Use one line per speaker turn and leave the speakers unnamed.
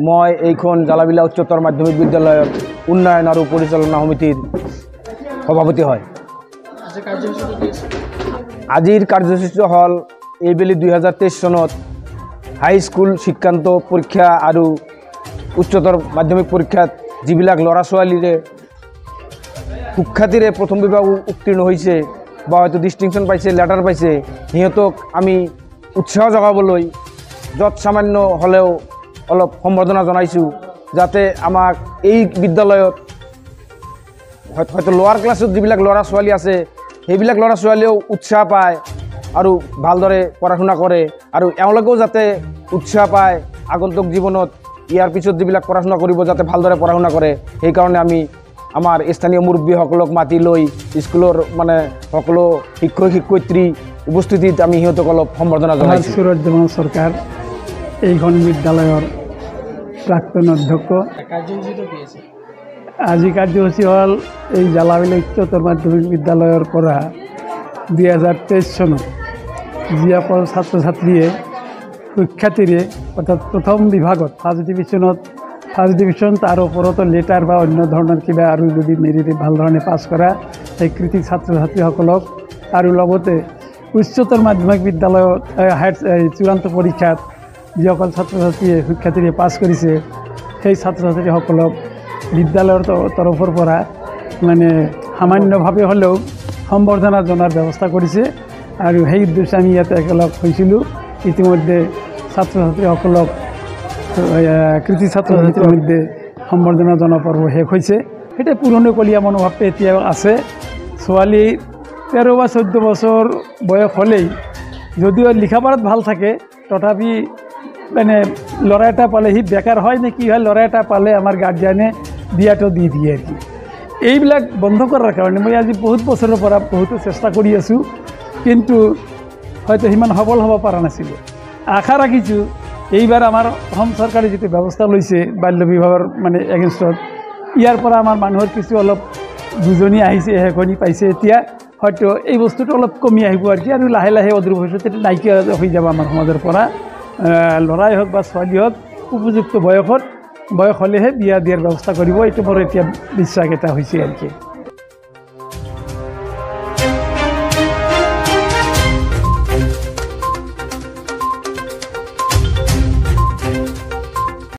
মই এইখন জালাবিলা উচ্চতৰ মাধ্যমিক বিদ্যালয়ৰ উন্নয়ন আৰু পৰিচালনা সমিতিৰ সভাপতি হয়। আজিৰ কাৰ্যসূচী হ'ল এইবেলি 2023 চনত হাইস্কুল শিক্ষান্ত পৰীক্ষা আৰু উচ্চতৰ মাধ্যমিক পৰীক্ষাত যিবিলাক ল'ৰা ছোৱালীৰে সুখ্যাতিৰে প্ৰথম বিভাগ উত্তীৰ্ণ হৈছে বা হয়তো ডিষ্টিংশ্যন পাইছে, লেটাৰ পাইছে, সিহঁতক আমি উৎসাহ জগাবলৈ য'ত সামান্য হ'লেও অলপ সম্বৰ্ধনা জনাইছোঁ, যাতে আমাক এই বিদ্যালয়ত হয়তো লোৱাৰ ক্লাছত যিবিলাক ল'ৰা ছোৱালী আছে সেইবিলাক ল'ৰা ছোৱালীয়েও উৎসাহ পায় আৰু ভালদৰে পঢ়া শুনা কৰে, আৰু এওঁলোকেও যাতে উৎসাহ পায় আগন্তুক জীৱনত ইয়াৰ পিছত যিবিলাক পঢ়া শুনা কৰিব যাতে ভালদৰে পঢ়া শুনা কৰে। সেইকাৰণে আমি আমাৰ স্থানীয় মুৰব্বীসকলক মাতি লৈ স্কুলৰ মানে সকলো শিক্ষক শিক্ষয়িত্ৰী উপস্থিতিত আমি সিহঁতক অলপ সম্বৰ্ধনা জনাইছোঁ।
সুৰজ্জমান চৰকাৰ এইখন বিদ্যালয়ৰ প্ৰাক্তন অধ্যক্ষ। আজি কাৰ্যসূচী হ'ল এই জালাবিলা উচ্চতৰ মাধ্যমিক বিদ্যালয়ৰ পৰা 2023 চনত যিসকল ছাত্ৰ ছাত্ৰীয়ে সুখ্যাতিৰে অৰ্থাৎ প্ৰথম বিভাগত ফাৰ্ষ্ট ডিভিশ্যন তাৰ ওপৰতো লেটাৰ বা অন্য ধৰণৰ কিবা আৰু যদি মেৰিটে ভাল ধৰণে পাছ কৰা সেই কৃতি ছাত্ৰ ছাত্ৰীসকলক, আৰু লগতে উচ্চতৰ মাধ্যমিক বিদ্যালয়ত চূড়ান্ত পৰীক্ষাত যিসকল ছাত্ৰ ছাত্ৰীয়ে সুখ্যাতিৰে পাছ কৰিছে সেই ছাত্ৰ ছাত্ৰীসকলক বিদ্যালয়ৰ তৰফৰ পৰা মানে সামান্যভাৱে হ'লেও সম্বৰ্ধনা জনাৰ ব্যৱস্থা কৰিছে, আৰু সেই উদ্দেশ্যে আমি ইয়াতে একেলগ হৈছিলোঁ। ইতিমধ্যে ছাত্ৰ ছাত্ৰীসকলক কৃতি ছাত্ৰ ছাত্ৰীৰ মধ্যে সম্বৰ্ধনা জনোৱা পৰ্ব শেষ হৈছে। এতিয়া পুৰণিকলীয়া মনোভাৱটো এতিয়াও আছে। ছোৱালী 13 বা 14 বছৰ বয়স হ'লেই যদিও লিখা পঢ়াত ভাল থাকে, তথাপি মানে ল'ৰা এটা পালে সি বেকাৰ হয় নে কি হয়, ল'ৰা এটা পালে আমাৰ গাৰ্জিয়ানে বিয়াটো দি দিয়ে আৰু কি। এইবিলাক বন্ধ কৰাৰ কাৰণে মই আজি বহুত বছৰৰ পৰা বহুতো চেষ্টা কৰি আছোঁ, কিন্তু হয়তো সিমান সবল হ'ব পৰা নাছিলোঁ। আশা ৰাখিছোঁ এইবাৰ আমাৰ অসম চৰকাৰে যিটো ব্যৱস্থা লৈছে বাল্য বিবাহৰ মানে এগেইনষ্টত, ইয়াৰ পৰা আমাৰ মানুহৰ কিছু অলপ বুজনি আহিছে, শেকনি পাইছে। এতিয়া হয়তো এই বস্তুটো অলপ কমি আহিব আৰু কি, আৰু লাহে লাহে অদূৰ ভৱিষ্যতে নাইকিয়া হৈ যাব আমাৰ সমাজৰ পৰা। ল'ৰাই হওক বা ছোৱালী হওক উপযুক্ত বয়স হ'লেহে বিয়া দিয়াৰ ব্যৱস্থা কৰিব, এইটো মোৰ এতিয়া বিশ্বাস এটা হৈছে আৰু কি।